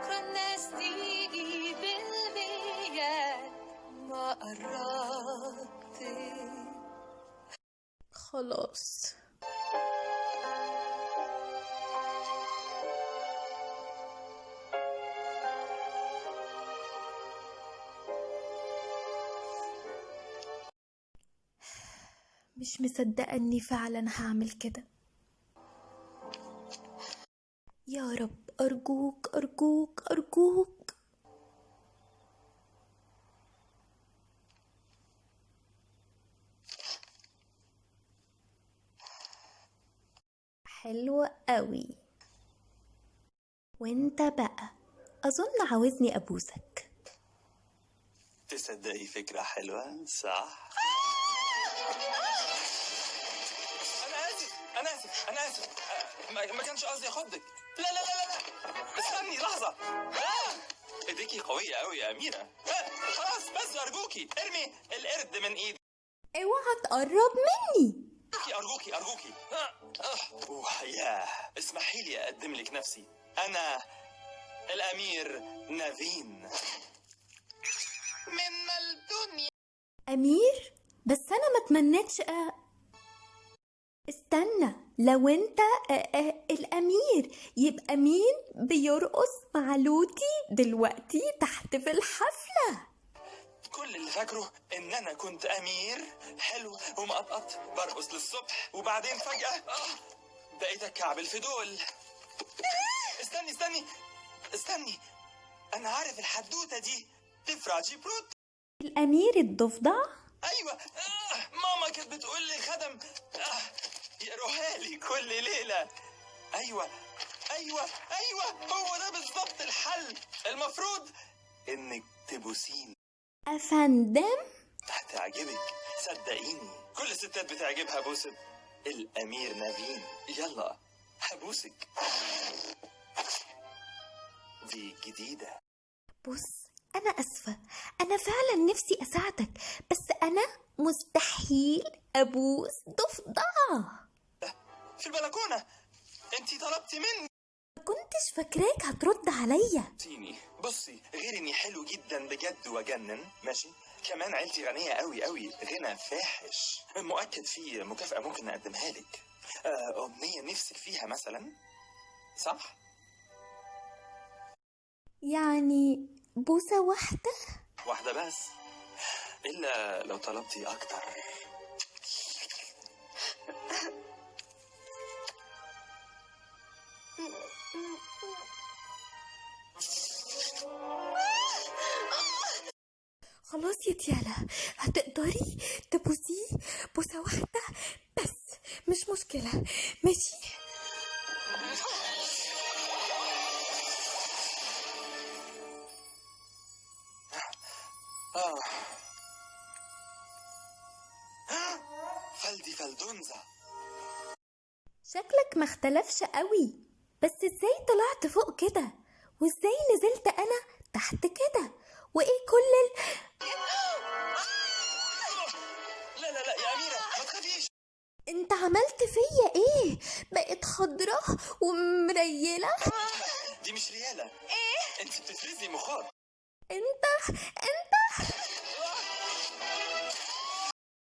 بكرة الناس تيجي بالمية ما قربت. خلاص مش مصدقة اني فعلا هعمل كده. يا رب ارجوك ارجوك ارجوك. حلوة قوي. وانت بقى اظن عاوزني ابوسك. تصدقي فكرة حلوة صح؟ أنا آسف ما كانش قصدي أخضك. لا استني لحظة. إيديكي قوية أوي يا أميرة. خلاص بس أرجوكي ارمي القرد من إيدي. اوعى تقرب مني. أرجوكي. ياه اسمحي لي أقدم لك نفسي. أنا الأمير نافين من الدنيا. امير؟ بس انا ما اتمنيتش استنى، لو انت الامير يبقى مين بيرقص مع لوتي دلوقتي تحت في الحفلة؟ كل اللي فاكره ان انا كنت امير حلو ومقطقط برقص للصبح، وبعدين فجأة بقيت اكعبل في دول. استني انا عارف الحدوتة دي تفراجي بروت. الامير الضفدع؟ ايوه ماما كانت بتقول لي خدم يقروها لي كل ليلة. ايوه هو ده بالظبط الحل. المفروض انك تبوسيني. افندم؟ هتعجبك صدقيني، كل الستات بتعجبها بوسة الأمير نافين. يلا هبوسك، دي جديدة. بص انا اسفة، انا فعلا نفسي اساعدك، بس انا مستحيل ابوس ضفدع. في البلكونة انتي طلبتي مني. ما كنتش فاكراك هترد عليا. بصي غير اني حلو جدا بجد وجنن ماشي، كمان عيلتي غنية قوي غنى فاحش. مؤكد في مكافأة ممكن نقدمها لك. أمنية نفسك فيها مثلا، صح؟ يعني بوسة واحدة بس، إلا لو طلبتي أكتر. خلاص يا تيالا، هتقدري تبوسيه بوسة واحدة بس، مش مشكلة ماشي؟ فالدي فالدونزا. شكلك ما اختلفش قوي، بس ازاي طلعت فوق كده وازاي نزلت انا تحت كده وايه كل لا يا أميرة ما تخافيش. انت عملت فيا ايه؟ بقت خضرة ومريلة. دي مش ريالة. انت بتفرزي مخاط. انت